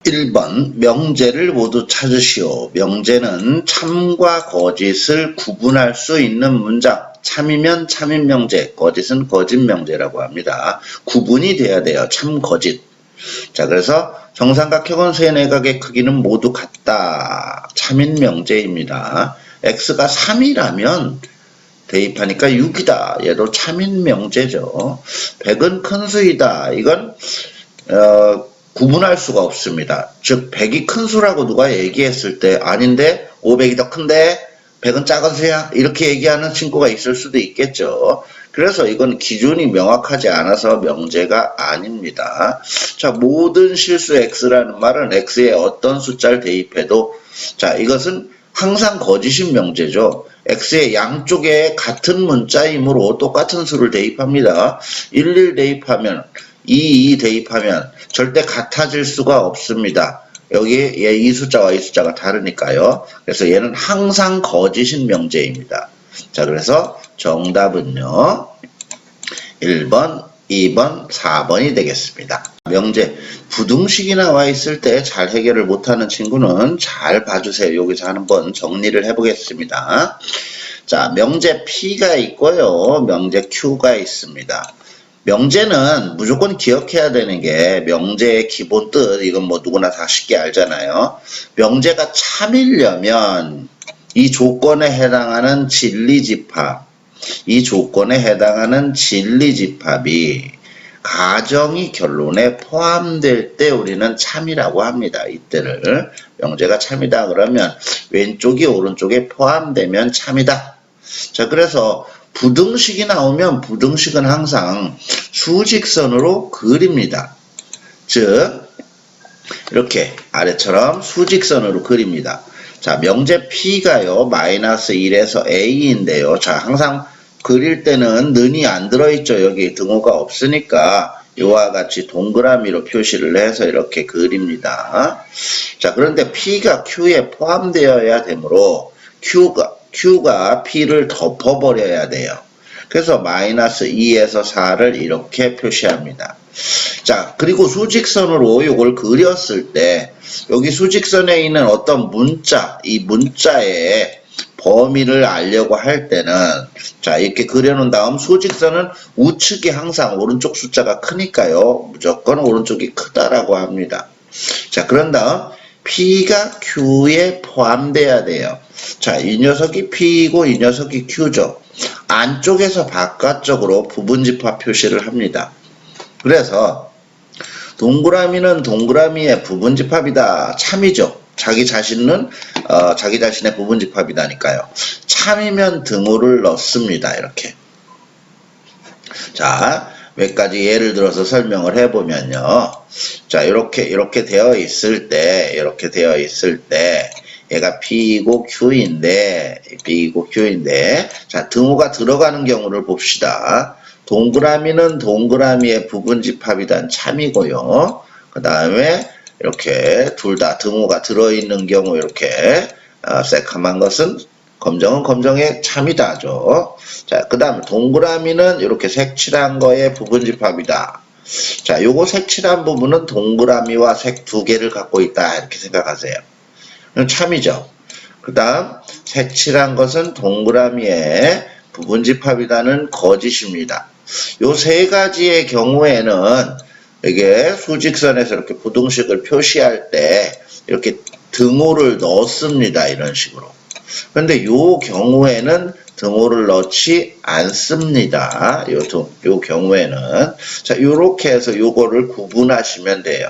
1번 명제를 모두 찾으시오. 명제는 참과 거짓을 구분할 수 있는 문장. 참이면 참인 명제, 거짓은 거짓 명제라고 합니다. 구분이 돼야 돼요. 참, 거짓. 자, 그래서 정삼각형은 세 내각의 크기는 모두 같다. 참인 명제입니다. x가 3이라면 대입하니까 6이다. 얘도 참인 명제죠. 100은 큰 수이다. 이건 구분할 수가 없습니다. 즉 100이 큰 수라고 누가 얘기했을 때 아닌데 500이 더 큰데 100은 작은 수야? 이렇게 얘기하는 친구가 있을 수도 있겠죠. 그래서 이건 기준이 명확하지 않아서 명제가 아닙니다. 자, 모든 실수 x라는 말은 x에 어떤 숫자를 대입해도 자, 이것은 항상 거짓인 명제죠. x의 양쪽에 같은 문자이므로 똑같은 수를 대입합니다. 11 대입하면 22 대입하면 절대 같아질 수가 없습니다. 여기 이 숫자와 이 숫자가 다르니까요. 그래서 얘는 항상 거짓인 명제입니다. 자, 그래서 정답은요. 1번, 2번, 4번이 되겠습니다. 명제, 부등식이 나와 있을 때 잘 해결을 못하는 친구는 잘 봐주세요. 여기서 한번 정리를 해보겠습니다. 자, 명제 P가 있고요. 명제 Q가 있습니다. 명제는 무조건 기억해야 되는 게 명제의 기본 뜻, 이건 뭐 누구나 다 쉽게 알잖아요. 명제가 참이려면 이 조건에 해당하는 진리집합, 이 조건에 해당하는 진리집합이 가정이 결론에 포함될 때 우리는 참이라고 합니다. 이때를 명제가 참이다 그러면 왼쪽이 오른쪽에 포함되면 참이다. 자, 그래서 부등식이 나오면 부등식은 항상 수직선으로 그립니다. 즉 이렇게 아래처럼 수직선으로 그립니다. 자, 명제 P가요 마이너스 1에서 A인데요. 자, 항상 그릴 때는 는이 안 들어있죠. 여기 등호가 없으니까 이와 같이 동그라미로 표시를 해서 이렇게 그립니다. 자, 그런데 P가 Q에 포함되어야 되므로 Q가 P를 덮어버려야 돼요. 그래서 마이너스 2에서 4를 이렇게 표시합니다. 자, 그리고 수직선으로 이걸 그렸을 때 여기 수직선에 있는 어떤 문자, 이 문자의 범위를 알려고 할 때는 자, 이렇게 그려놓은 다음 수직선은 우측이 항상 오른쪽 숫자가 크니까요. 무조건 오른쪽이 크다라고 합니다. 자, 그런 다음 P가 Q에 포함돼야 돼요. 자, 이 녀석이 P이고 이 녀석이 Q죠. 안쪽에서 바깥쪽으로 부분집합 표시를 합니다. 그래서 동그라미는 동그라미의 부분집합이다. 참이죠. 자기 자신은 자기 자신의 부분집합이다니까요. 참이면 등호를 넣습니다. 이렇게. 자, 몇 가지 예를 들어서 설명을 해보면요. 자, 이렇게 되어 있을 때 얘가 P이고 Q인데 자, 등호가 들어가는 경우를 봅시다. 동그라미는 동그라미의 부분집합이란 참이고요. 그 다음에 이렇게 둘 다 등호가 들어있는 경우 이렇게 새카만 것은 검정은 검정의 참이다죠. 자, 그 다음에 동그라미는 이렇게 색칠한 거의 부분집합이다. 자, 요거 색칠한 부분은 동그라미와 색 두 개를 갖고 있다. 이렇게 생각하세요. 참이죠. 그 다음 색칠한 것은 동그라미의 부분집합이라는 거짓입니다. 요 세 가지의 경우에는 이게 수직선에서 이렇게 부등식을 표시할 때 이렇게 등호를 넣습니다. 이런 식으로. 그런데 요 경우에는 등호를 넣지 않습니다. 요 경우에는. 자, 요렇게 해서 요거를 구분하시면 돼요.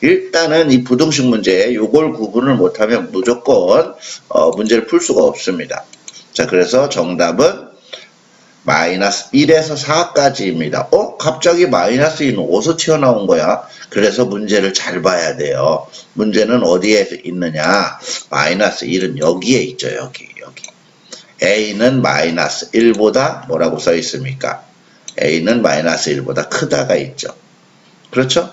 일단은 이 부등식 문제에 요걸 구분을 못하면 무조건 문제를 풀 수가 없습니다. 자, 그래서 정답은 마이너스 1에서 4까지입니다. 갑자기 마이너스 2는 어디서 튀어나온 거야? 그래서 문제를 잘 봐야 돼요. 문제는 어디에 있느냐? 마이너스 1은 여기에 있죠. 여기. A는 마이너스 1보다 뭐라고 써 있습니까? A는 마이너스 1보다 크다가 있죠. 그렇죠?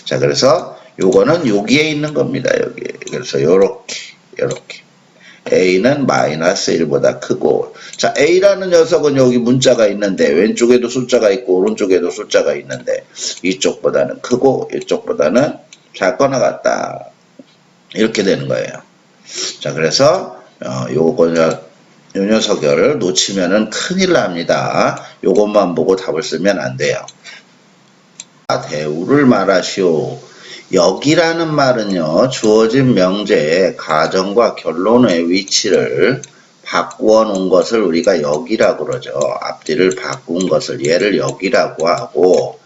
자, 그래서 요거는 여기에 있는 겁니다. 여기. 그래서 요렇게. A는 마이너스 1보다 크고, 자, A라는 녀석은 여기 문자가 있는데 왼쪽에도 숫자가 있고 오른쪽에도 숫자가 있는데 이쪽보다는 크고 이쪽보다는 작거나 같다. 이렇게 되는 거예요. 자, 그래서 요 녀석을 놓치면은 큰일 납니다. 요것만 보고 답을 쓰면 안 돼요. 대우를 말하시오. 여기라는 말은요, 주어진 명제의 가정과 결론의 위치를 바꾸어 놓은 것을 우리가 여기라고 그러죠. 앞뒤를 바꾼 것을 얘를 여기라고 하고,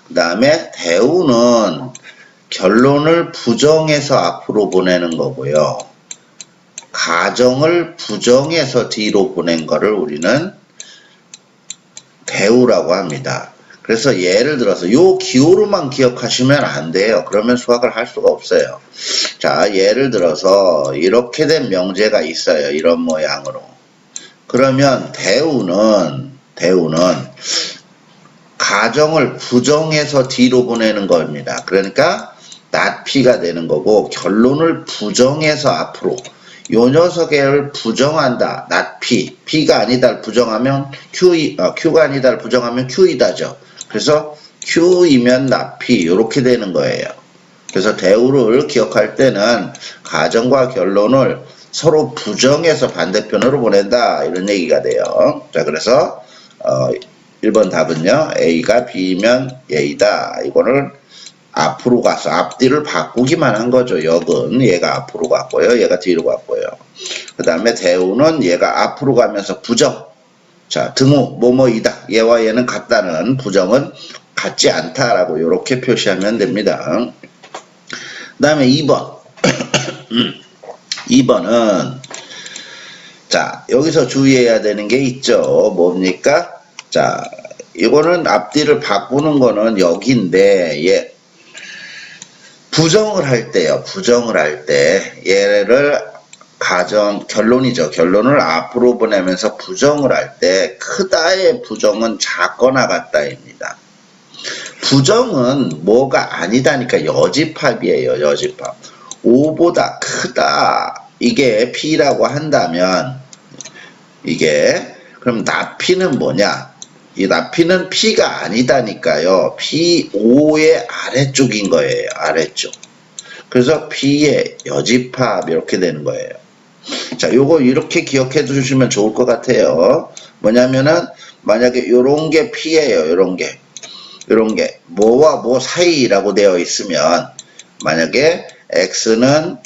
그 다음에 대우는 결론을 부정해서 앞으로 보내는 거고요. 가정을 부정해서 뒤로 보낸 거를 우리는 대우라고 합니다. 그래서 예를 들어서 요 기호로만 기억하시면 안 돼요. 그러면 수학을 할 수가 없어요. 자, 예를 들어서 이렇게 된 명제가 있어요. 이런 모양으로. 그러면 대우는 가정을 부정해서 뒤로 보내는 겁니다. 그러니까 낫피가 되는 거고, 결론을 부정해서 앞으로, 요 녀석을 부정한다. 낫피, P가 아니다를 부정하면 Q가 아니다를 부정하면 Q이다죠. 그래서 Q이면 낫피, 이렇게 되는 거예요. 그래서 대우를 기억할 때는 가정과 결론을 서로 부정해서 반대편으로 보낸다, 이런 얘기가 돼요. 자, 그래서 1번 답은요, A가 B면 A다. 이거를 앞으로 가서 앞뒤를 바꾸기만 한 거죠. 역은 얘가 앞으로 갔고요, 얘가 뒤로 갔고요. 그 다음에 대우는 얘가 앞으로 가면서 부정. 자, 등호 뭐뭐이다. 얘와 얘는 같다는 부정은 같지 않다라고 이렇게 표시하면 됩니다. 그 다음에 2번. 2번은 자, 여기서 주의해야 되는 게 있죠. 뭡니까? 자, 이거는 앞뒤를 바꾸는 거는 여기인데, 얘 부정을 할 때요. 부정을 할 때 얘를 결론이죠. 결론을 앞으로 보내면서 부정을 할 때 크다의 부정은 작거나 같다입니다. 부정은 뭐가 아니다니까 여집합이에요. 여집합. 5보다 크다. 이게 P라고 한다면 이게 그럼 납피는 뭐냐? 이 납피는 P가 아니다니까요. P 5의 아래쪽인 거예요. 아래쪽. 그래서 P의 여집합 이렇게 되는 거예요. 자, 요거 이렇게 기억해 주시면 좋을 것 같아요. 뭐냐면은 만약에 요런 게 P예요. 요런 게 뭐와 뭐 사이라고 되어 있으면 만약에 X는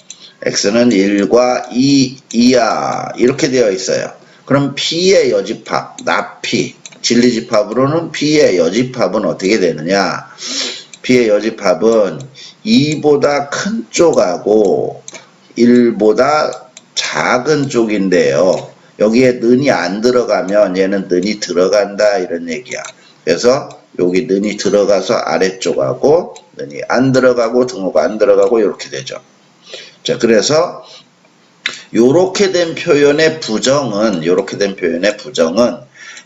1과 2야 이렇게 되어 있어요. 그럼 P의 여집합, 납피, 진리집합으로는 P의 여집합은 어떻게 되느냐? P의 여집합은 2보다 큰 쪽하고 1보다 작은 쪽인데요. 여기에 는이 안 들어가면 얘는 는이 들어간다 이런 얘기야. 그래서 여기 는이 들어가서 아래쪽하고 는이 안 들어가고 등호가 안 들어가고 이렇게 되죠. 자, 그래서 요렇게 된 표현의 부정은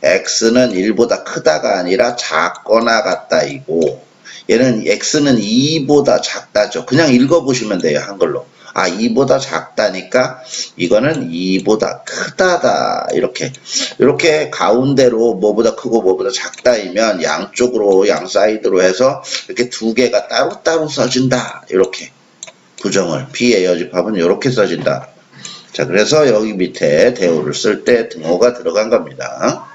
x는 1보다 크다가 아니라 작거나 같다이고 얘는 x는 2보다 작다죠. 그냥 읽어보시면 돼요. 한글로. 아, 2보다 작다니까 이거는 2보다 크다다. 이렇게 가운데로 뭐보다 크고 뭐보다 작다이면 양쪽으로 양 사이드로 해서 이렇게 두 개가 따로따로 써진다. 이렇게 부정을 P의 여집합은 이렇게 써진다. 자, 그래서 여기 밑에 대우를 쓸 때 등호가 들어간 겁니다.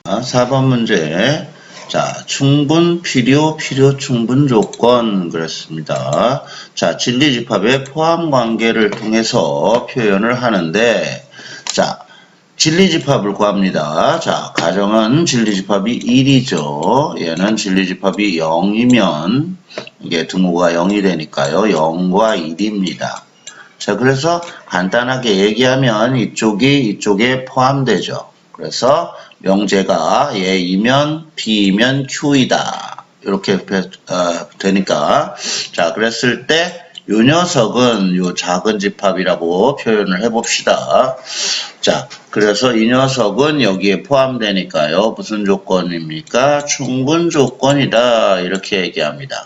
4번 문제. 자, 충분, 필요, 충분 조건 그랬습니다. 자, 진리집합의 포함 관계를 통해서 표현을 하는데, 자, 진리집합을 구합니다. 자, 가정은 진리집합이 1이죠. 얘는 진리집합이 0이면 이게 등호가 0이 되니까요. 0과 1입니다. 자, 그래서 간단하게 얘기하면 이쪽에 포함되죠. 그래서 명제가 얘이면 B이면 Q이다. 이렇게 되니까 자, 그랬을 때 요 녀석은 요 작은 집합이라고 표현을 해봅시다. 자, 그래서 이 녀석은 여기에 포함되니까요. 무슨 조건입니까? 충분 조건이다. 이렇게 얘기합니다.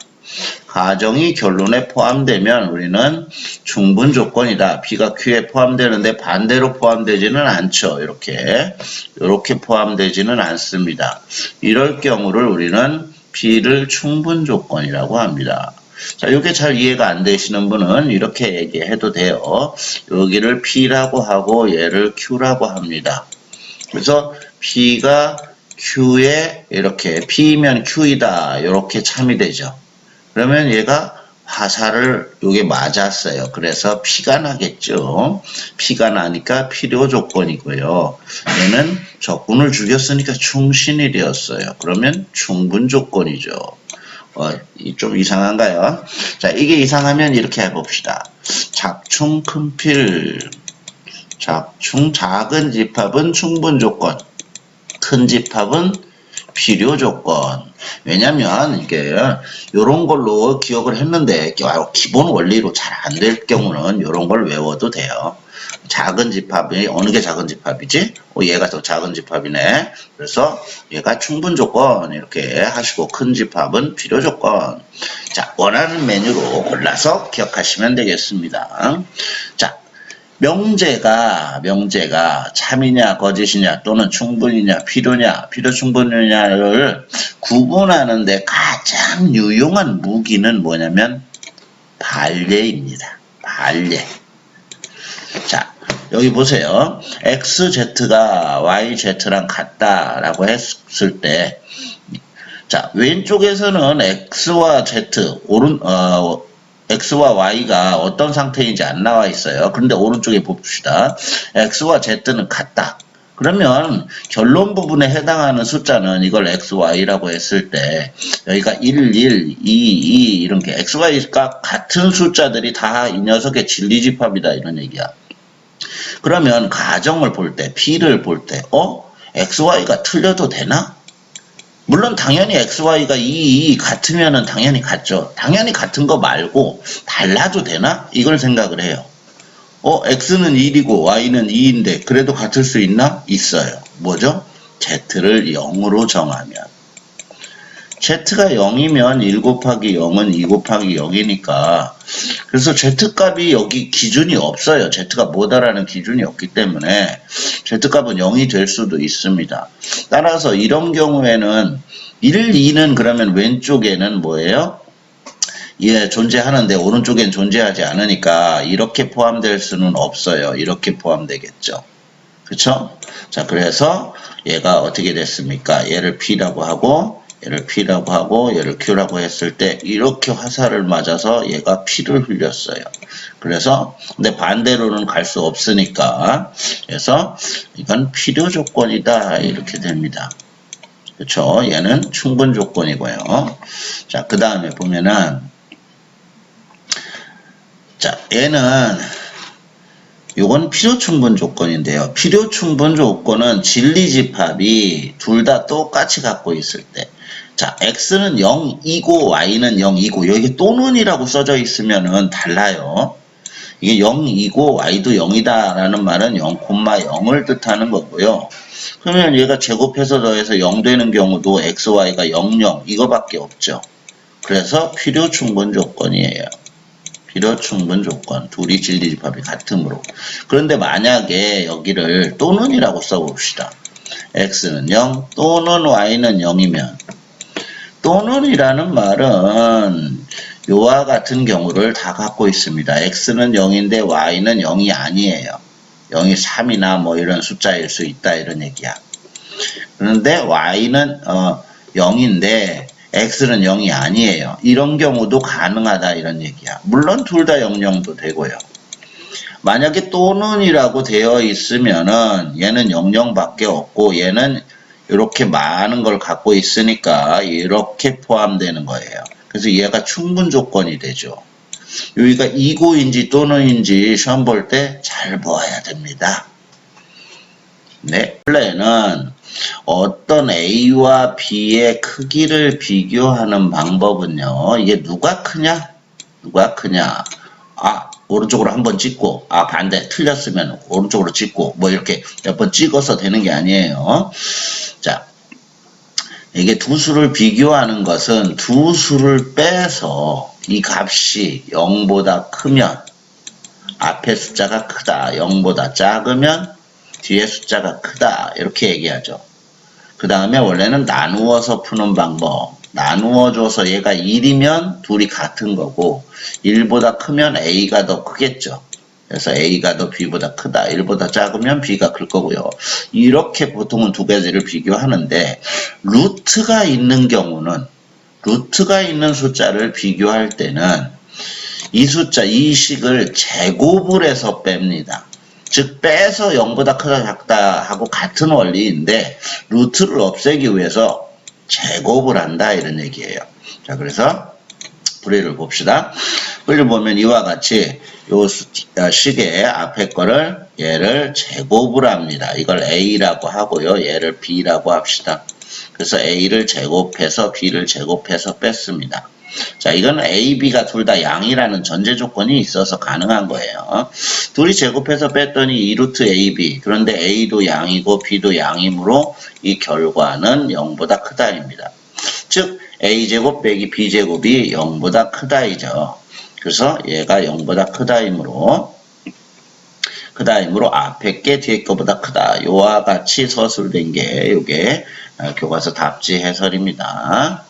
가정이 결론에 포함되면 우리는 충분 조건이다. B가 Q에 포함되는데 반대로 포함되지는 않죠. 이렇게 포함되지는 않습니다. 이럴 경우를 우리는 B를 충분 조건이라고 합니다. 자, 이게 잘 이해가 안 되시는 분은 이렇게 얘기해도 돼요. 여기를 P라고 하고 얘를 Q라고 합니다. 그래서 P가 Q에 이렇게 P면 Q이다 이렇게 참이 되죠. 그러면 얘가 화살을 요게 맞았어요. 그래서 P가 나겠죠. P가 나니까 필요 조건이고요. 얘는 적군을 죽였으니까 충신이 되었어요. 그러면 충분 조건이죠. 좀 이상한가요? 자, 이게 이상하면 이렇게 해봅시다. 작충 큰필, 작충 작은 집합은 충분 조건, 큰 집합은 필요 조건. 왜냐면 이게 요런 걸로 기억을 했는데 기본 원리로 잘 안 될 경우는 요런 걸 외워도 돼요. 작은 집합이 어느 게 작은 집합이지? 얘가 더 작은 집합이네. 그래서 얘가 충분 조건 이렇게 하시고 큰 집합은 필요 조건. 자, 원하는 메뉴로 골라서 기억하시면 되겠습니다. 자, 명제가 참이냐 거짓이냐 또는 충분이냐 필요냐 필요 충분이냐를 구분하는데 가장 유용한 무기는 뭐냐면 반례입니다. 반례. 자, 여기 보세요. XZ가 YZ랑 같다라고 했을 때, 자, 왼쪽에서는 X와 Z, X와 Y가 어떤 상태인지 안 나와 있어요. 그런데 오른쪽에 봅시다. X와 Z는 같다. 그러면 결론 부분에 해당하는 숫자는 이걸 XY라고 했을 때 여기가 1, 1, 2, 2 이런 게 XY가 같은 숫자들이 다 이 녀석의 진리집합이다 이런 얘기야. 그러면 가정을 볼 때, P를 볼 때, XY가 틀려도 되나? 물론 당연히 XY가 2 같으면은 당연히 같죠. 당연히 같은 거 말고 달라도 되나? 이걸 생각을 해요. X는 1이고 Y는 2인데 그래도 같을 수 있나? 있어요. 뭐죠? Z를 0으로 정하면. Z가 0이면 1 곱하기 0은 2 곱하기 0이니까 그래서 Z값이 여기 기준이 없어요. Z가 뭐다라는 기준이 없기 때문에 Z값은 0이 될 수도 있습니다. 따라서 이런 경우에는 1, 2는 그러면 왼쪽에는 뭐예요? 예, 존재하는데 오른쪽엔 존재하지 않으니까 이렇게 포함될 수는 없어요. 이렇게 포함되겠죠. 그쵸? 자, 그래서 얘가 어떻게 됐습니까? 얘를 P라고 하고 얘를 P라고 하고 얘를 Q라고 했을 때 이렇게 화살을 맞아서 얘가 P를 흘렸어요. 그래서 근데 반대로는 갈 수 없으니까 그래서 이건 필요 조건이다 이렇게 됩니다. 그렇죠? 얘는 충분 조건이고요. 자, 그 다음에 보면은 자, 얘는 요건 필요 충분 조건인데요. 필요 충분 조건은 진리집합이 둘 다 똑같이 갖고 있을 때 자, X는 0이고 Y는 0이고 여기 또는이라고 써져 있으면은 달라요. 이게 0이고 Y도 0이다 라는 말은 0,0을 뜻하는 거고요. 그러면 얘가 제곱해서 더해서 0 되는 경우도 X, Y가 0, 0 이거밖에 없죠. 그래서 필요 충분 조건이에요. 필요 충분 조건. 둘이 진리집합이 같으므로. 그런데 만약에 여기를 또는이라고 써봅시다. X는 0 또는 Y는 0이면 또는이라는 말은 요와 같은 경우를 다 갖고 있습니다. X는 0인데 Y는 0이 아니에요. 0이 3이나 뭐 이런 숫자일 수 있다 이런 얘기야. 그런데 Y는 0인데 X는 0이 아니에요. 이런 경우도 가능하다 이런 얘기야. 물론 둘 다 00도 되고요. 만약에 또는이라고 되어 있으면은 얘는 00밖에 없고 얘는 이렇게 많은 걸 갖고 있으니까 이렇게 포함되는 거예요. 그래서 얘가 충분 조건이 되죠. 여기가 이고인지 또는인지 시험 볼 때 잘 보아야 됩니다. 네, 원래는 어떤 A와 B의 크기를 비교하는 방법은요. 이게 누가 크냐? 누가 크냐? 오른쪽으로 한번 찍고 반대 틀렸으면 오른쪽으로 찍고 뭐 이렇게 몇 번 찍어서 되는 게 아니에요. 자, 이게 두 수를 비교하는 것은 두 수를 빼서 이 값이 0보다 크면 앞에 숫자가 크다, 0보다 작으면 뒤에 숫자가 크다 이렇게 얘기하죠. 그 다음에 원래는 나누어서 푸는 방법 나누어줘서 얘가 1이면 둘이 같은 거고 1보다 크면 A가 더 크겠죠. 그래서 A가 더 B보다 크다. 1보다 작으면 B가 클 거고요. 이렇게 보통은 두 가지를 비교하는데 루트가 있는 경우는 루트가 있는 숫자를 비교할 때는 이 숫자, 이 식을 제곱을 해서 뺍니다. 즉 빼서 0보다 크다 작다 하고 같은 원리인데 루트를 없애기 위해서 제곱을 한다 이런 얘기예요. 자, 그래서 풀이를 봅시다. 풀이를 보면 이와 같이 요 식의 앞에 거를 얘를 제곱을 합니다. 이걸 A라고 하고요. 얘를 B라고 합시다. 그래서 A를 제곱해서 B를 제곱해서 뺐습니다. 자, 이거는 A, B가 둘 다 양이라는 전제 조건이 있어서 가능한 거예요. 둘이 제곱해서 뺐더니 2루트 AB. 그런데 A도 양이고 B도 양이므로 이 결과는 0보다 크다입니다. 즉, A제곱 빼기 B제곱이 0보다 크다이죠. 그래서 얘가 0보다 크다이므로 앞에 게 뒤에 거보다 크다. 요와 같이 서술된 게 요게 교과서 답지 해설입니다.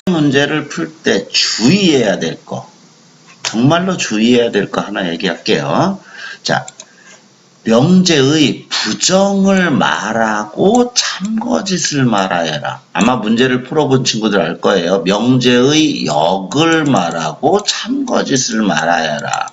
문제를 풀 때 주의해야 될 거, 정말로 주의해야 될 거 하나 얘기할게요. 자, 명제의 부정을 말하고 참거짓을 말하여라. 아마 문제를 풀어본 친구들 알 거예요. 명제의 역을 말하고 참거짓을 말하여라.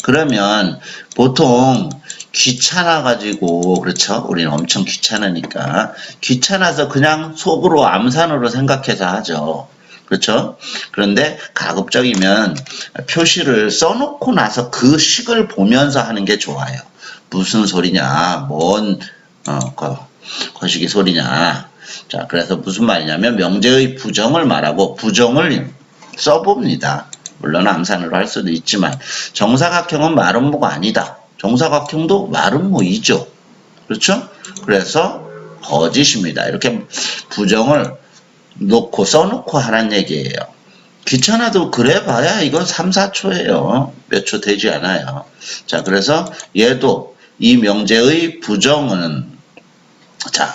그러면 보통 귀찮아가지고, 그렇죠? 우리는 엄청 귀찮으니까. 귀찮아서 그냥 속으로 암산으로 생각해서 하죠. 그렇죠? 그런데 가급적이면 표시를 써놓고 나서 그 식을 보면서 하는 게 좋아요. 무슨 소리냐, 뭔, 거시기 소리냐. 자, 그래서 무슨 말이냐면 명제의 부정을 말하고 부정을 써봅니다. 물론 암산으로 할 수도 있지만 정사각형은 마름모가 아니다. 정사각형도 마름모이죠. 그렇죠? 그래서 거짓입니다. 이렇게 부정을 놓고 써놓고 하란 얘기예요. 귀찮아도 그래 봐야 이건 3, 4초예요. 몇 초 되지 않아요. 자, 그래서 얘도 이 명제의 부정은 자,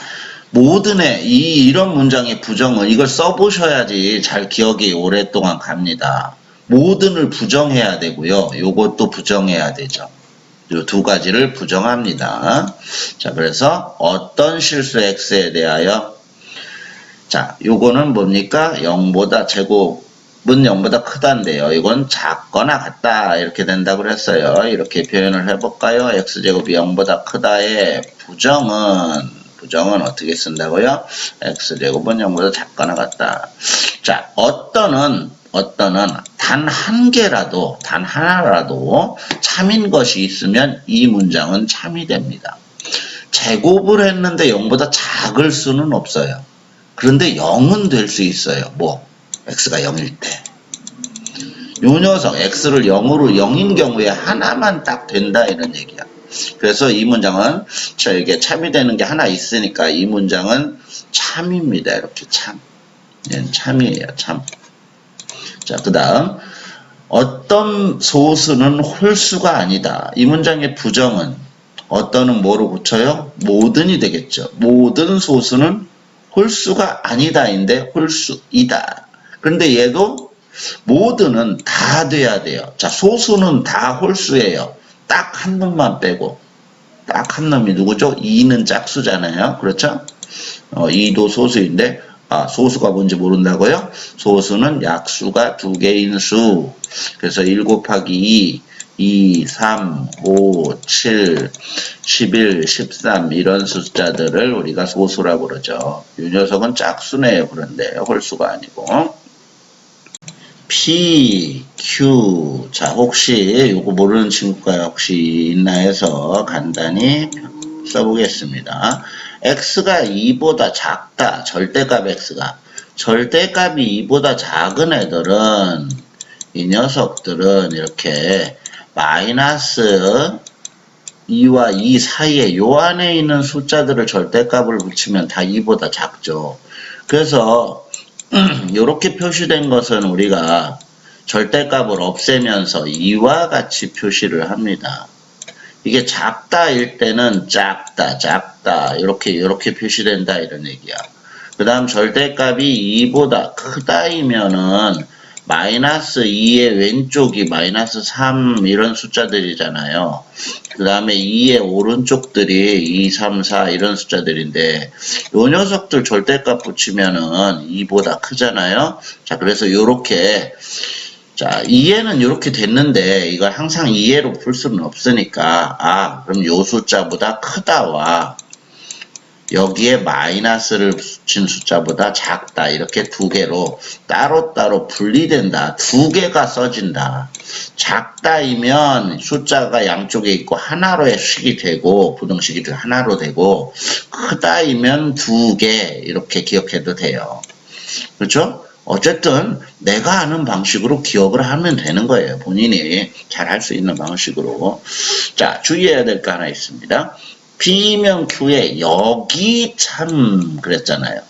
모든의 이런 문장의 부정은 이걸 써보셔야지 잘 기억이 오랫동안 갑니다. 모든을 부정해야 되고요. 요것도 부정해야 되죠. 요 두 가지를 부정합니다. 자, 그래서 어떤 실수 x에 대하여 자, 요거는 뭡니까? 0보다 제곱은 0보다 크다인데요. 이건 작거나 같다 이렇게 된다고 그랬어요. 이렇게 표현을 해볼까요? x제곱이 0보다 크다의 부정은 어떻게 쓴다고요? x제곱은 0보다 작거나 같다. 자, 어떤은 단 한 개라도, 단 하나라도 참인 것이 있으면 이 문장은 참이 됩니다. 제곱을 했는데 0보다 작을 수는 없어요. 그런데 0은 될 수 있어요. 뭐? x가 0일 때. 요 녀석 x를 0으로 0인 경우에 하나만 딱 된다 이런 얘기야. 그래서 이 문장은 이게 참이 되는 게 하나 있으니까 이 문장은 참입니다. 이렇게 참. 얘는 참이에요. 참. 자, 그 다음 어떤 소수는 홀수가 아니다. 이 문장의 부정은 어떤은 뭐로 붙여요? 모든이 되겠죠. 모든 소수는 홀수가 아니다인데 홀수이다. 그런데 얘도 모든은 다 돼야 돼요. 자, 소수는 다 홀수예요. 딱 한 놈만 빼고. 딱 한 놈이 누구죠? 2는 짝수잖아요. 그렇죠? 2도 소수인데 소수가 뭔지 모른다고요? 소수는 약수가 두 개인 수. 그래서 1 곱하기 2, 3, 5, 7, 11, 13 이런 숫자들을 우리가 소수라고 그러죠. 이 녀석은 짝수네요. 그런데 홀수가 아니고. P, Q. 자, 혹시 이거 모르는 친구가 혹시 있나 해서 간단히 써보겠습니다. x가 2보다 작다. 절대값 x가. 절대값이 2보다 작은 애들은 이 녀석들은 이렇게 마이너스 2와 2 사이에 요 안에 있는 숫자들을 절대값을 붙이면 다 2보다 작죠. 그래서 이렇게 표시된 것은 우리가 절대값을 없애면서 2와 같이 표시를 합니다. 이게 작다일 때는 작다 이렇게 표시된다 이런 얘기야. 그 다음 절대값이 2보다 크다이면은 마이너스 2의 왼쪽이 마이너스 3 이런 숫자들이잖아요. 그 다음에 2의 오른쪽들이 2, 3, 4 이런 숫자들인데 요 녀석들 절대값 붙이면은 2보다 크잖아요. 자, 그래서 요렇게 자, 2에는 이렇게 됐는데 이걸 항상 2에로 풀 수는 없으니까 그럼 요 숫자보다 크다와 여기에 마이너스를 붙인 숫자보다 작다 이렇게 두 개로 따로따로 분리된다. 두 개가 써진다. 작다이면 숫자가 양쪽에 있고 하나로의 식이 되고 부등식이 하나로 되고 크다이면 두 개 이렇게 기억해도 돼요. 그렇죠? 어쨌든 내가 아는 방식으로 기억을 하면 되는 거예요. 본인이 잘 할 수 있는 방식으로. 자, 주의해야 될 거 하나 있습니다. B면 Q에 여기 참 그랬잖아요.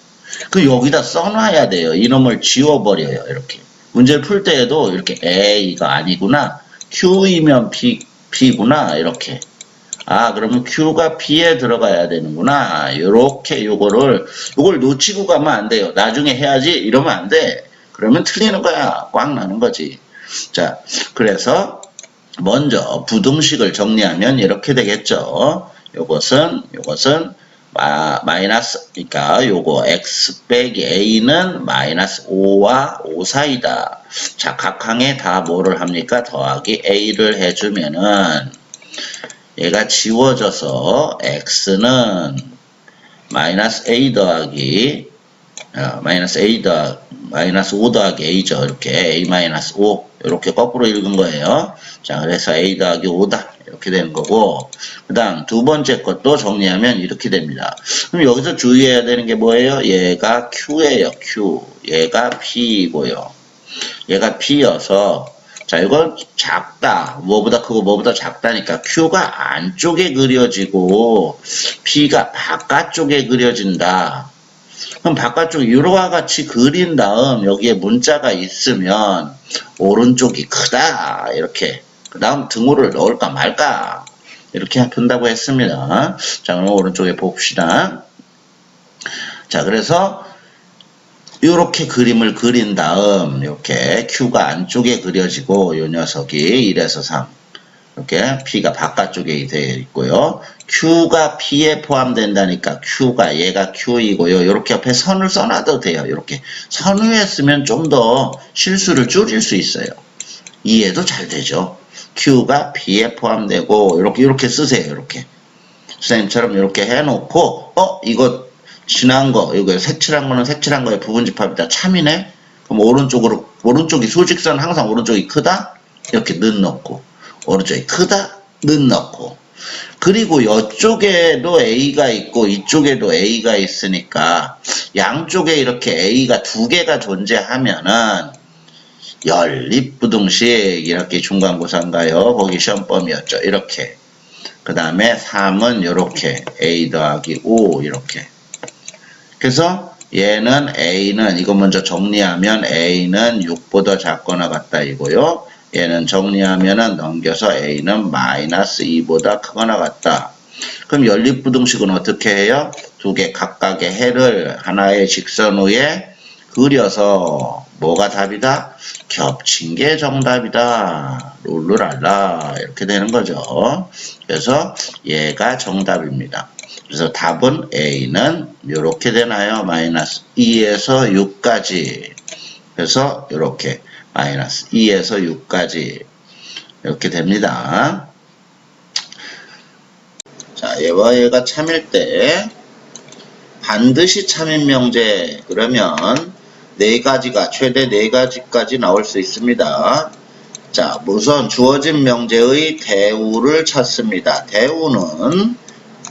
그 여기다 써놔야 돼요. 이놈을 지워버려요. 이렇게. 문제를 풀 때에도 이렇게 A가 아니구나. Q이면 B구나. 이렇게. 그러면 Q가 B에 들어가야 되는구나. 요렇게 요걸 놓치고 가면 안 돼요. 나중에 해야지 이러면 안 돼. 그러면 틀리는 거야. 꽝 나는 거지. 자, 그래서 먼저 부등식을 정리하면 이렇게 되겠죠. 요것은 마이너스, 그러니까 요거 x 빼기 a는 마이너스 5와 5 사이다. 자, 각 항에 다 뭐를 합니까? 더하기 a를 해주면은 얘가 지워져서 x는 마이너스 a 더하기 마이너스 5 더하기 a죠. 이렇게 a 마이너스 5 이렇게 거꾸로 읽은 거예요. 자, 그래서 a 더하기 5다 이렇게 되는 거고, 그 다음 두 번째 것도 정리하면 이렇게 됩니다. 그럼 여기서 주의해야 되는 게 뭐예요? 얘가 q예요. q. 얘가 p이고요. 얘가 p여서 자, 이건 작다. 뭐보다 크고 뭐보다 작다니까 Q가 안쪽에 그려지고 P가 바깥쪽에 그려진다. 그럼 바깥쪽 이와 같이 그린 다음 여기에 문자가 있으면 오른쪽이 크다. 이렇게. 그 다음 등호를 넣을까 말까. 이렇게 푼다고 했습니다. 자, 그럼 오른쪽에 봅시다. 자, 그래서 이렇게 그림을 그린 다음 이렇게 Q가 안쪽에 그려지고 요 녀석이 1에서 3 이렇게 P가 바깥쪽에 되어 있고요. Q가 P에 포함된다니까 Q가 얘가 Q이고요. 이렇게 옆에 선을 써놔도 돼요. 이렇게 선 위에 쓰면 좀 더 실수를 줄일 수 있어요. 이해도 잘 되죠. Q가 P에 포함되고 이렇게 쓰세요. 이렇게 선생님처럼 이렇게 해놓고 이거 진한 거, 이거 색칠한 거는 색칠한 거의 부분집합이다. 참이네? 그럼 오른쪽이 수직선 항상 오른쪽이 크다? 이렇게 는 넣고, 오른쪽이 크다? 는 넣고. 그리고 이쪽에도 A가 있고, 이쪽에도 A가 있으니까, 양쪽에 이렇게 A가 두 개가 존재하면은, 연립부등식, 이렇게 중간고사인가요? 거기 시험범위였죠. 이렇게. 그 다음에 3은 이렇게, A 더하기 5, 이렇게. 그래서 얘는 A는 이거 먼저 정리하면 A는 6보다 작거나 같다 이고요. 얘는 정리하면은 넘겨서 A는 마이너스 2보다 크거나 같다. 그럼 연립부등식은 어떻게 해요? 두 개 각각의 해를 하나의 직선 위에 그려서 뭐가 답이다? 겹친 게 정답이다. 룰루랄라 이렇게 되는 거죠. 그래서 얘가 정답입니다. 그래서 답은 A는 이렇게 되나요? 마이너스 2에서 6까지. 그래서 이렇게 마이너스 2에서 6까지 이렇게 됩니다. 자, 얘와 얘가 참일 때 반드시 참인 명제 그러면 네 가지가 최대 4가지까지 나올 수 있습니다. 자, 우선 주어진 명제의 대우를 찾습니다. 대우는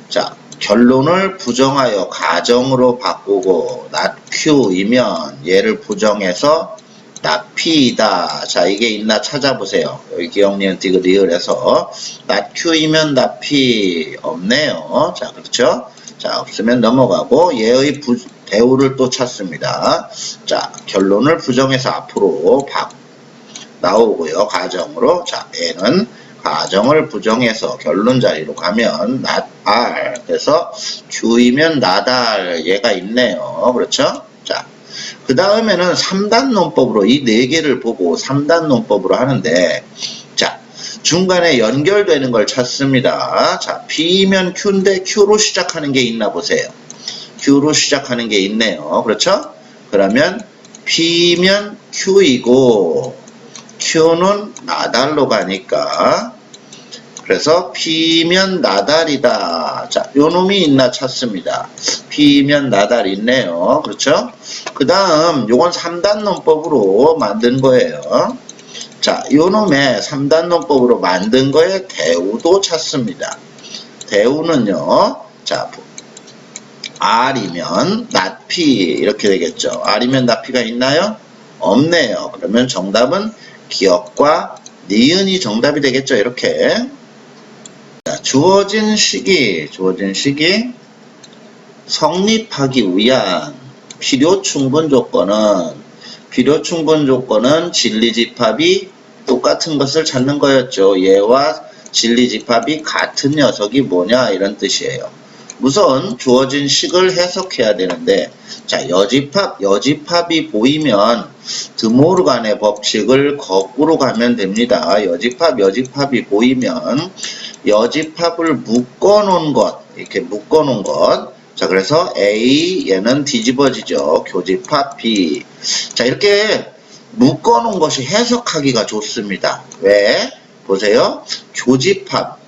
자, 결론을 부정하여 가정으로 바꾸고 not Q이면 얘를 부정해서 not P이다. 자, 이게 있나 찾아보세요. 여기 기억니은 디귿 리을에서 not Q이면 not P 없네요. 자, 그렇죠? 자, 없으면 넘어가고 얘의 대우를 또 찾습니다. 자, 결론을 부정해서 앞으로 나오고요. 가정으로. 자, 얘는 가정을 부정해서 결론 자리로 가면 not R. 그래서 Q이면 not R. 얘가 있네요. 그렇죠? 자, 그 다음에는 3단 논법으로 이 4개를 보고 3단 논법으로 하는데, 자, 중간에 연결되는 걸 찾습니다. 자, P면 Q인데 Q로 시작하는 게 있나 보세요. Q로 시작하는 게 있네요. 그렇죠? 그러면 P면 Q이고 Q는 나달로 가니까, 그래서 P면 나달이다. 자, 요 놈이 있나 찾습니다. P면 나달 있네요. 그렇죠? 그 다음 요건 3단 논법으로 만든 거예요. 자, 요 놈의 3단 논법으로 만든 거에 대우도 찾습니다. 대우는요, 자, R이면 not P 이렇게 되겠죠. R이면 not P가 있나요? 없네요. 그러면 정답은 기억과 니은이 정답이 되겠죠. 이렇게. 자, 주어진 시기 성립하기 위한 필요 충분 조건은 진리집합이 똑같은 것을 찾는 거였죠. 얘와 진리집합이 같은 녀석이 뭐냐 이런 뜻이에요. 우선 주어진 식을 해석해야 되는데, 자, 여집합이 보이면 드모르간의 법칙을 거꾸로 가면 됩니다. 여집합이 보이면 여집합을 묶어놓은 것, 이렇게 묶어놓은 것. 자, 그래서 A, 얘는 뒤집어지죠. 교집합 B. 자, 이렇게 묶어놓은 것이 해석하기가 좋습니다. 왜? 보세요.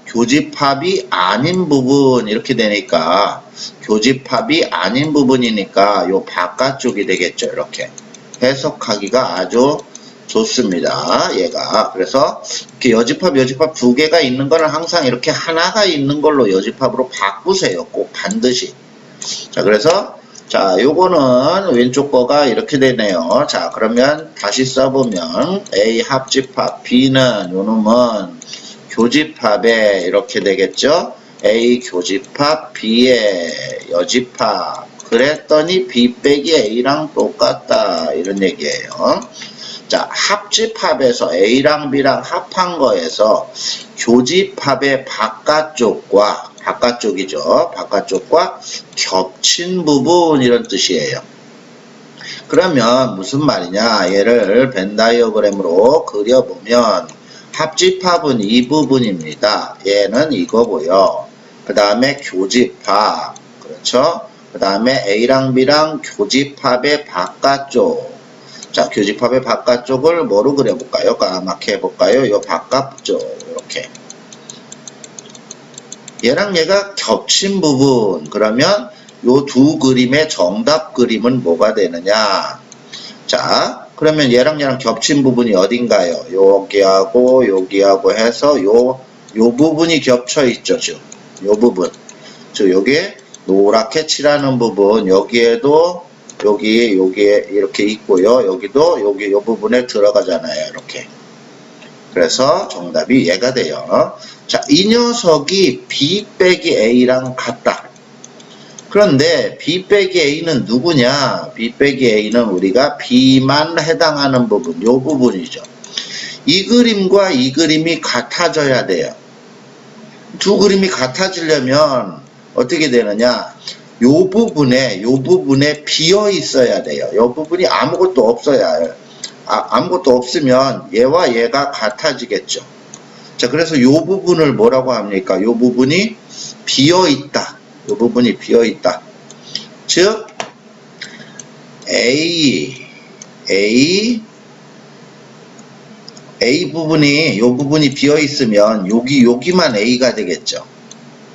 교집합이 아닌 부분 이렇게 되니까, 교집합이 아닌 부분이니까 요 바깥쪽이 되겠죠. 이렇게 해석하기가 아주 좋습니다. 얘가. 그래서 이렇게 여집합 두 개가 있는 거는 항상 이렇게 하나가 있는 걸로 여집합으로 바꾸세요. 꼭 반드시. 자, 그래서 자, 요거는 왼쪽 거가 이렇게 되네요. 자, 그러면 다시 써보면 A 합집합, B는 요 놈은 교집합에 이렇게 되겠죠. A 교집합, B의 여집합. 그랬더니 B 빼기 A랑 똑같다 이런 얘기예요. 자, 합집합에서 A랑 B랑 합한 거에서 교집합의 바깥쪽과 겹친 부분 이런 뜻이에요. 그러면 무슨 말이냐? 얘를 벤 다이어그램으로 그려보면 합집합은 이 부분입니다. 얘는 이거고요. 그 다음에 교집합, 그렇죠? 그 다음에 A랑 B랑 교집합의 바깥쪽. 자, 교집합의 바깥쪽을 뭐로 그려볼까요? 까맣게 해볼까요? 요 바깥쪽, 이렇게. 얘랑 얘가 겹친 부분. 그러면 요 두 그림의 정답 그림은 뭐가 되느냐? 자, 그러면 얘랑 겹친 부분이 어딘가요? 여기하고 해서 요 부분이 겹쳐 있죠, 지금. 요 부분. 즉, 여기에 노랗게 칠하는 부분, 여기에도 여기에 이렇게 있고요. 여기도 요 부분에 들어가잖아요. 이렇게. 그래서 정답이 얘가 돼요. 자, 이 녀석이 B 빼기 A랑 같다. 그런데 B 빼기 A는 누구냐? B 빼기 A는 우리가 B만 해당하는 부분, 요 부분이죠. 이 그림과 이 그림이 같아져야 돼요. 두 그림이 같아지려면 어떻게 되느냐? 요 부분에 비어 있어야 돼요. 요 부분이 아무것도 없어야 해요. 아무것도 없으면 얘와 얘가 같아지겠죠. 자, 그래서 요 부분을 뭐라고 합니까? 요 부분이 비어 있다. 요 부분이 비어 있다. 즉, A 부분이, 요 부분이 비어 있으면 여기만 A가 되겠죠.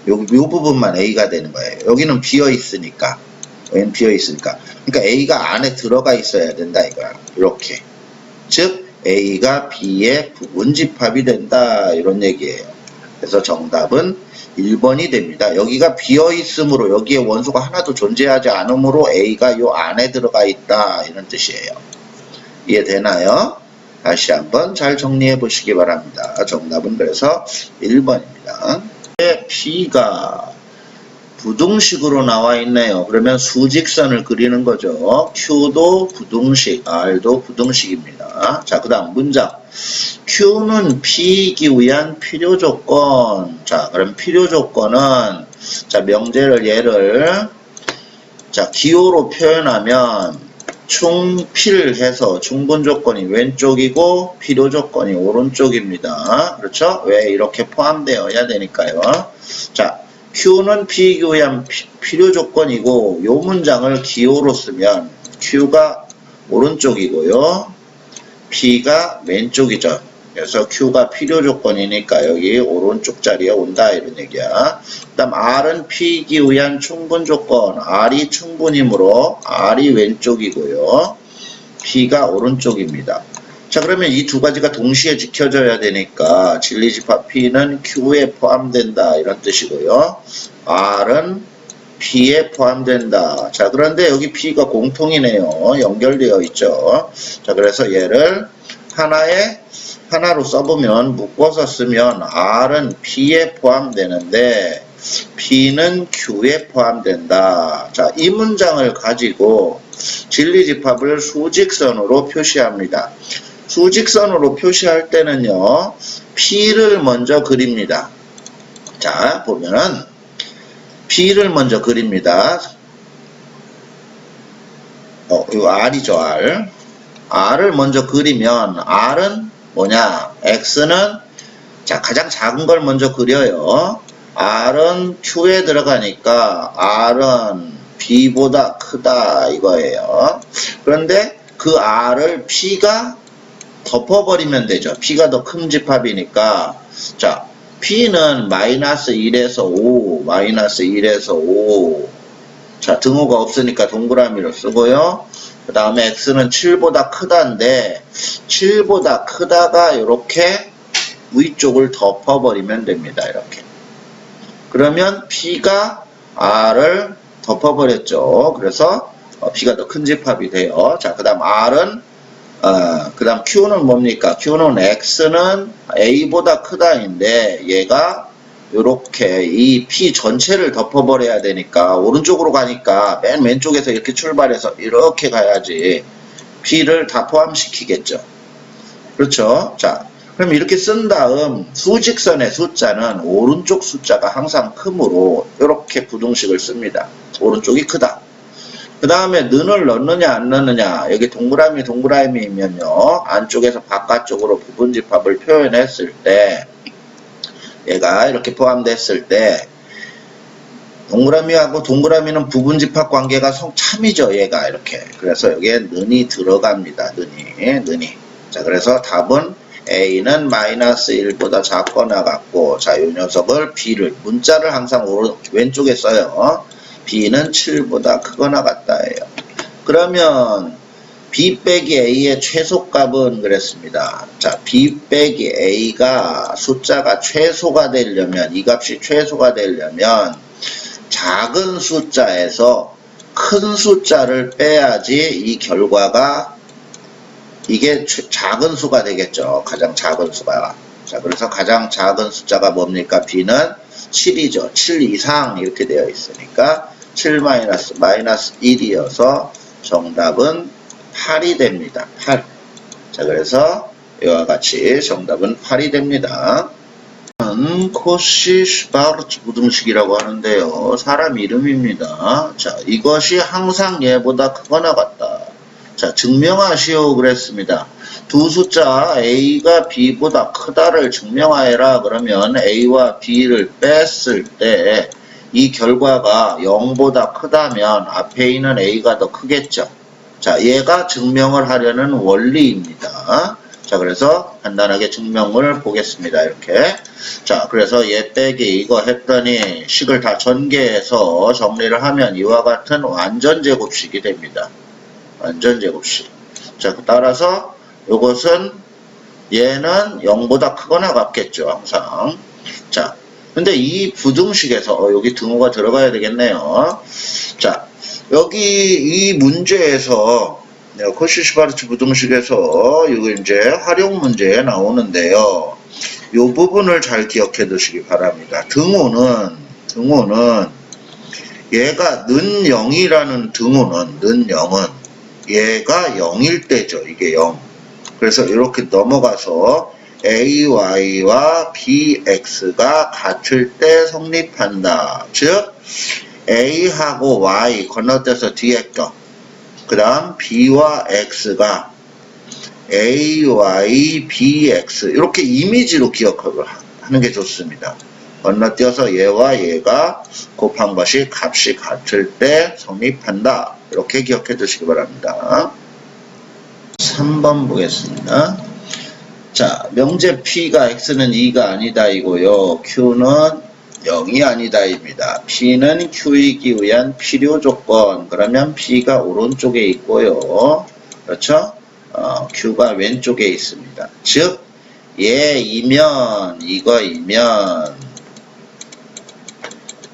요 부분만 A가 되는 거예요. 여기는 비어 있으니까. 그러니까 A가 안에 들어가 있어야 된다, 이거야. 이렇게. 즉, A가 B의 부분집합이 된다, 이런 얘기예요. 그래서 정답은 1번이 됩니다. 여기가 비어 있으므로, 여기에 원소가 하나도 존재하지 않으므로 A가 요 안에 들어가 있다, 이런 뜻이에요. 이해되나요? 다시 한번 잘 정리해 보시기 바랍니다. 정답은 그래서 1번입니다. P가 부등식으로 나와 있네요. 그러면 수직선을 그리는 거죠. Q도 부등식, R도 부등식입니다. 자, 그 다음 문장. Q는 P이기 위한 필요 조건. 자, 그럼 필요 조건은, 자, 명제를 얘를, 자, 기호로 표현하면, 충필해서 충분 조건이 왼쪽이고, 필요 조건이 오른쪽입니다. 그렇죠? 왜 이렇게 포함되어야 되니까요. 자, Q는 P이기 위한 필요 조건이고 요 문장을 기호로 쓰면 Q가 오른쪽이고요. P가 왼쪽이죠. 그래서 Q가 필요 조건이니까 여기 오른쪽 자리에 온다 이런 얘기야. 그 다음 R은 P이기 위한 충분 조건. R이 충분이므로 R이 왼쪽이고요. P가 오른쪽입니다. 자, 그러면 이 두 가지가 동시에 지켜져야 되니까 진리집합 P는 Q에 포함된다 이런 뜻이고요. R은 P에 포함된다. 자, 그런데 여기 P가 공통이네요. 연결되어 있죠. 자, 그래서 얘를 하나로 써보면 묶어서 쓰면 R은 P에 포함되는데 P는 Q에 포함된다. 자, 이 문장을 가지고 진리집합을 수직선으로 표시합니다. 수직선으로 표시할 때는요, P를 먼저 그립니다. 자, 보면은, P를 먼저 그립니다. 이거 R이죠, R. R을 먼저 그리면, R은 뭐냐? X는, 자, 가장 작은 걸 먼저 그려요. R은 Q에 들어가니까, R은 B보다 크다, 이거예요. 그런데 그 R을 P가 덮어버리면 되죠. P가 더 큰 집합이니까. 자, P는 마이너스 1에서 5, 마이너스 1에서 5. 자, 등호가 없으니까 동그라미로 쓰고요. 그 다음에 X는 7보다 크다인데, 7보다 크다가 이렇게 위쪽을 덮어버리면 됩니다. 이렇게. 그러면 P가 R을 덮어버렸죠. 그래서 P가 더 큰 집합이 돼요. 자, 그 다음 R은 그 다음 Q는 뭡니까? Q는 X는 A보다 크다인데 얘가 요렇게 이 P 전체를 덮어버려야 되니까 오른쪽으로 가니까 맨 왼쪽에서 이렇게 출발해서 이렇게 가야지 P를 다 포함시키겠죠. 그렇죠? 자, 그럼 이렇게 쓴 다음 수직선의 숫자는 오른쪽 숫자가 항상 크므로 이렇게 부등식을 씁니다. 오른쪽이 크다. 그 다음에 는을 넣느냐 안 넣느냐, 여기 동그라미면요 안쪽에서 바깥쪽으로 부분집합을 표현했을 때 얘가 이렇게 포함됐을 때 동그라미하고 동그라미는 부분집합 관계가 성참이죠. 얘가 이렇게. 그래서 여기에 는이 들어갑니다. 는이. 자, 그래서 답은 A는 마이너스 1보다 작거나 같고, 자, 이 녀석을 B를, 문자를 항상 왼쪽에 써요. B는 7보다 크거나 같다예요. 그러면 B 빼기 A의 최소값은 그랬습니다. 자, B 빼기 A가 숫자가 최소가 되려면, 이 값이 최소가 되려면 작은 숫자에서 큰 숫자를 빼야지 이 결과가 이게 작은 수가 되겠죠. 가장 작은 수가. 자, 그래서 가장 작은 숫자가 뭡니까? B는 7이죠. 7 이상 이렇게 되어 있으니까 7 마이너스 1이어서 정답은 8이 됩니다. 8. 자, 그래서 이와 같이 정답은 8이 됩니다. 코시-슈바르츠 부등식이라고 하는데요. 사람 이름입니다. 자, 이것이 항상 얘보다 크거나 같다. 자, 증명하시오 그랬습니다. 두 숫자 A가 B보다 크다를 증명하여라 그러면 A와 B를 뺐을 때 이 결과가 0보다 크다면 앞에 있는 A가 더 크겠죠. 자, 얘가 증명을 하려는 원리입니다. 자, 그래서 간단하게 증명을 보겠습니다. 이렇게. 자, 그래서 얘 빼기 이거 했더니 식을 다 전개해서 정리를 하면 이와 같은 완전제곱식이 됩니다. 완전제곱식. 자, 따라서 이것은 얘는 0보다 크거나 같겠죠. 항상. 자, 근데 이 부등식에서 여기 등호가 들어가야 되겠네요. 자, 여기 이 문제에서 코시-슈바르츠 부등식에서 이거 이제 활용 문제에 나오는데요. 이 부분을 잘 기억해 두시기 바랍니다. 등호는 얘가 는 0이라는 등호는 는 0은 얘가 0일 때죠. 이게 0. 그래서 이렇게 넘어가서 AY와 BX가 같을 때 성립한다. 즉 A하고 Y 건너뛰어서 뒤에 거. 그 다음 B와 X가 AY, BX 이렇게 이미지로 기억을 하는 게 좋습니다. 건너뛰어서 얘와 얘가 곱한 것이 값이 같을 때 성립한다. 이렇게 기억해 두시기 바랍니다. 3번 보겠습니다. 자, 명제 P가 X는 2가 아니다 이고요. Q는 0이 아니다 입니다. P는 Q이기 위한 필요 조건. 그러면 P가 오른쪽에 있고요. 그렇죠? Q가 왼쪽에 있습니다. 즉 얘이면 이거이면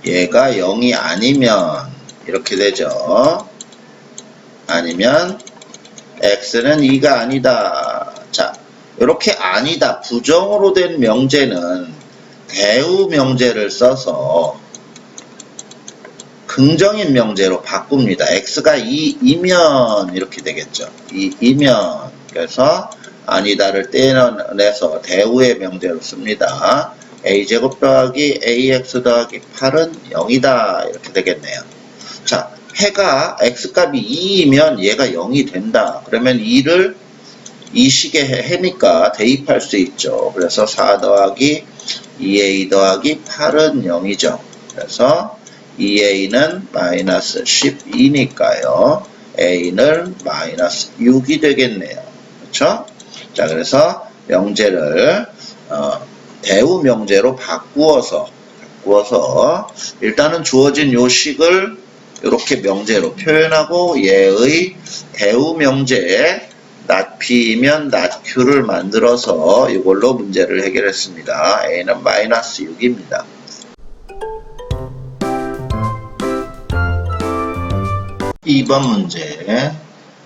얘가 0이 아니면 이렇게 되죠. 아니면 X는 2가 아니다. 자, 이렇게 아니다 부정으로 된 명제는 대우 명제를 써서 긍정인 명제로 바꿉니다. X가 2이면 이렇게 되겠죠. 2이면 그래서 아니다를 떼내서 대우의 명제로 씁니다. a제곱 더하기 ax 더하기 8은 0이다 이렇게 되겠네요. 자, 해가 x값이 2이면 얘가 0이 된다. 그러면 2를 이 식의 해니까 대입할 수 있죠. 그래서 4 더하기 2a 더하기 8은 0이죠. 그래서 2a는 마이너스 12니까요. a는 마이너스 6이 되겠네요. 그렇죠? 자, 그래서 명제를 대우 명제로 바꾸어서 일단은 주어진 요 식을 이렇게 명제로 표현하고 얘의 대우 명제에 not P이면 not Q를 만들어서 이걸로 문제를 해결했습니다. A는 마이너스 6입니다. 2번 문제.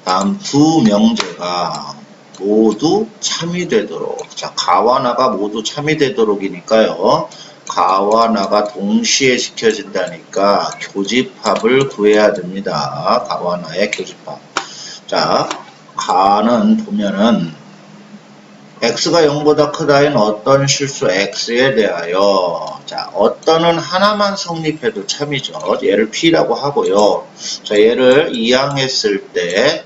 다음 두 명제가 모두 참이 되도록. 자, 가와 나가 모두 참이 되도록이니까요. 가와 나가 동시에 지켜진다니까 교집합을 구해야 됩니다. 가와 나의 교집합. 자, 가는 보면은 x가 0보다 크다인 어떤 실수 x에 대하여 자, 어떤은 하나만 성립해도 참이죠. 얘를 p라고 하고요. 자, 얘를 이항했을 때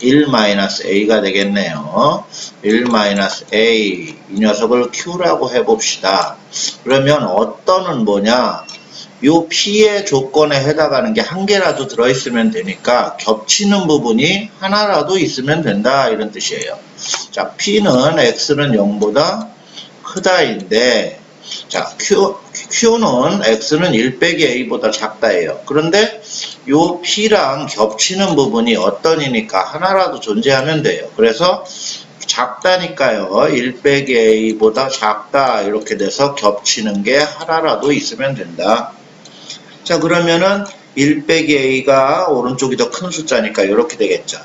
1-a가 되겠네요. 1-a 이 녀석을 q라고 해봅시다. 그러면 어떤은 뭐냐? 요 P의 조건에 해당하는 게 한 개라도 들어있으면 되니까 겹치는 부분이 하나라도 있으면 된다 이런 뜻이에요. 자, P는 X는 0보다 크다인데 자, Q는 X는 1-A보다 작다예요. 그런데 요 P랑 겹치는 부분이 어떤이니까 하나라도 존재하면 돼요. 그래서 작다니까요. 1-A보다 작다 이렇게 돼서 겹치는 게 하나라도 있으면 된다. 자, 그러면은 1-A가 오른쪽이 더 큰 숫자니까 이렇게 되겠죠.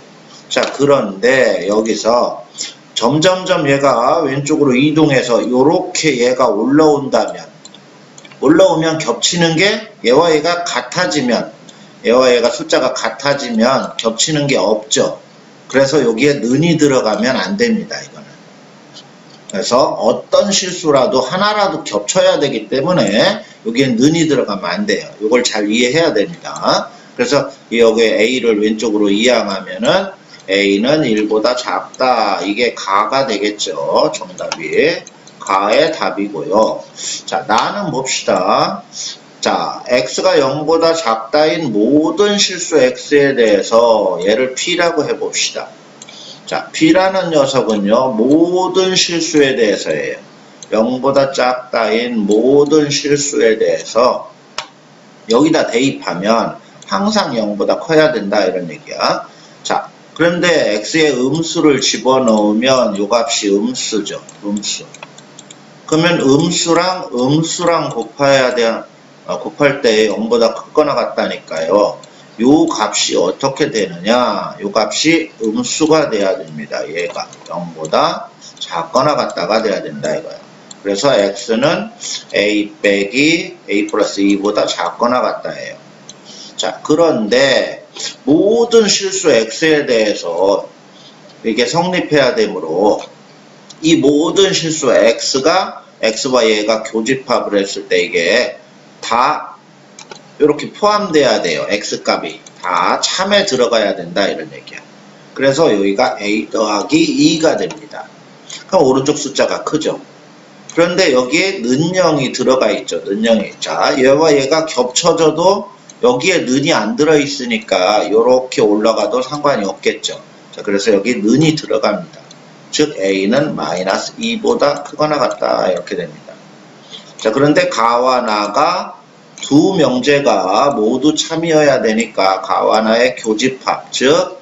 자, 그런데 여기서 점점점 얘가 왼쪽으로 이동해서 이렇게 얘가 올라오면 겹치는 게 얘와 얘가 같아지면 얘와 얘가 숫자가 같아지면 겹치는 게 없죠. 그래서 여기에 는이 들어가면 안 됩니다. 이거는. 그래서 어떤 실수라도 하나라도 겹쳐야 되기 때문에 여기에 는이 들어가면 안 돼요. 이걸 잘 이해해야 됩니다. 그래서 여기에 A를 왼쪽으로 이항하면은 A는 1보다 작다. 이게 가가 되겠죠. 정답이. 가의 답이고요. 자, 나는 봅시다. 자, X가 0보다 작다인 모든 실수 X에 대해서 얘를 P라고 해봅시다. 자, P라는 녀석은요, 모든 실수에 대해서예요. 0보다 작다인 모든 실수에 대해서 여기다 대입하면 항상 0보다 커야 된다 이런 얘기야. 자, 그런데 x에 음수를 집어넣으면 요 값이 음수죠. 음수. 그러면 음수랑 곱해야 돼. 곱할 때 0보다 크거나 같다니까요. 요 값이 어떻게 되느냐? 요 값이 음수가 돼야 됩니다. 얘가 0보다 작거나 같다가 돼야 된다 이거야. 그래서 x는 a 빼기 a 플러스 2보다 작거나 같다예요. 자, 그런데 모든 실수 x에 대해서 이게 성립해야 되므로 이 모든 실수 x와 얘가 교집합을 했을 때 이게 다 이렇게 포함돼야 돼요. x값이 다 참에 들어가야 된다 이런 얘기야. 그래서 여기가 a 더하기 2가 됩니다. 그럼 오른쪽 숫자가 크죠. 그런데 여기에 는영이 들어가 있죠. 는영이. 자, 얘와 얘가 겹쳐져도 여기에 는이 안 들어있으니까 이렇게 올라가도 상관이 없겠죠. 자, 그래서 여기 는이 들어갑니다. 즉 a는 마이너스 2보다 크거나 같다 이렇게 됩니다. 자, 그런데 가와 나가 두 명제가 모두 참이어야 되니까 가와 나의 교집합, 즉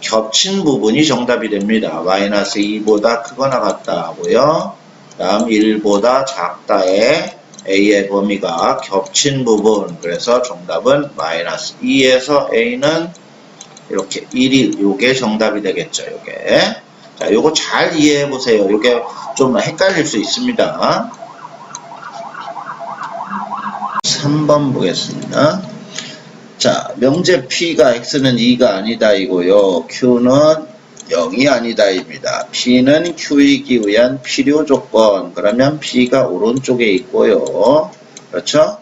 겹친 부분이 정답이 됩니다. 마이너스 2보다 크거나 같다 하고요. 다음 1보다 작다의 a의 범위가 겹친 부분. 그래서 정답은 마이너스 2에서 a는 이렇게 1이 요게 정답이 되겠죠. 요게. 자, 요거 잘 이해해 보세요. 요게 좀 헷갈릴 수 있습니다. 3번 보겠습니다. 자, 명제 P가 X는 2가 아니다 이고요. Q는 0이 아니다 입니다. P는 Q이기 위한 필요 조건. 그러면 P가 오른쪽에 있고요. 그렇죠?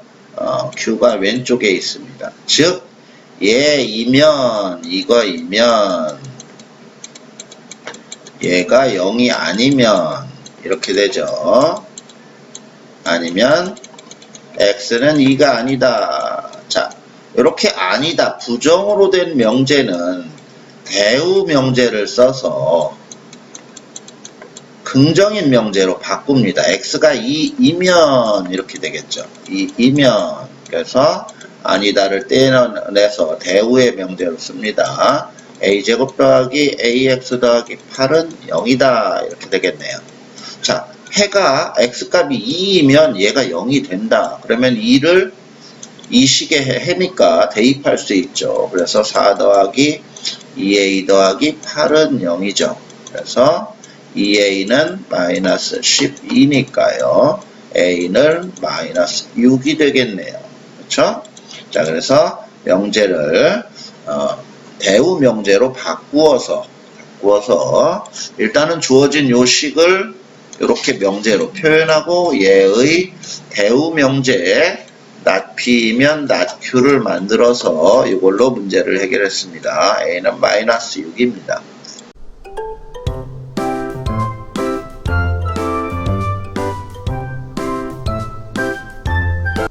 Q가 왼쪽에 있습니다. 즉, 얘이면, 이거이면, 얘가 0이 아니면, 이렇게 되죠. 아니면, X는 2가 아니다. 자, 이렇게 아니다, 부정으로 된 명제는 대우 명제를 써서 긍정인 명제로 바꿉니다. x가 2이면 이렇게 되겠죠. 2이면 그래서 아니다를 떼내서 대우의 명제로 씁니다. a제곱 더하기 ax 더하기 8은 0이다 이렇게 되겠네요. 자, 해가 x값이 2이면 얘가 0이 된다. 그러면 2를 이 식의 해니까 대입할 수 있죠. 그래서 4 더하기 2a 더하기 8은 0이죠. 그래서 2a는 마이너스 12니까요. a는 마이너스 6이 되겠네요. 그렇죠? 자, 그래서 명제를 대우 명제로 바꾸어서 일단은 주어진 요 식을 이렇게 명제로 표현하고 얘의 대우 명제에 not P이면 not Q를 만들어서 이걸로 문제를 해결했습니다. A는 마이너스 6입니다.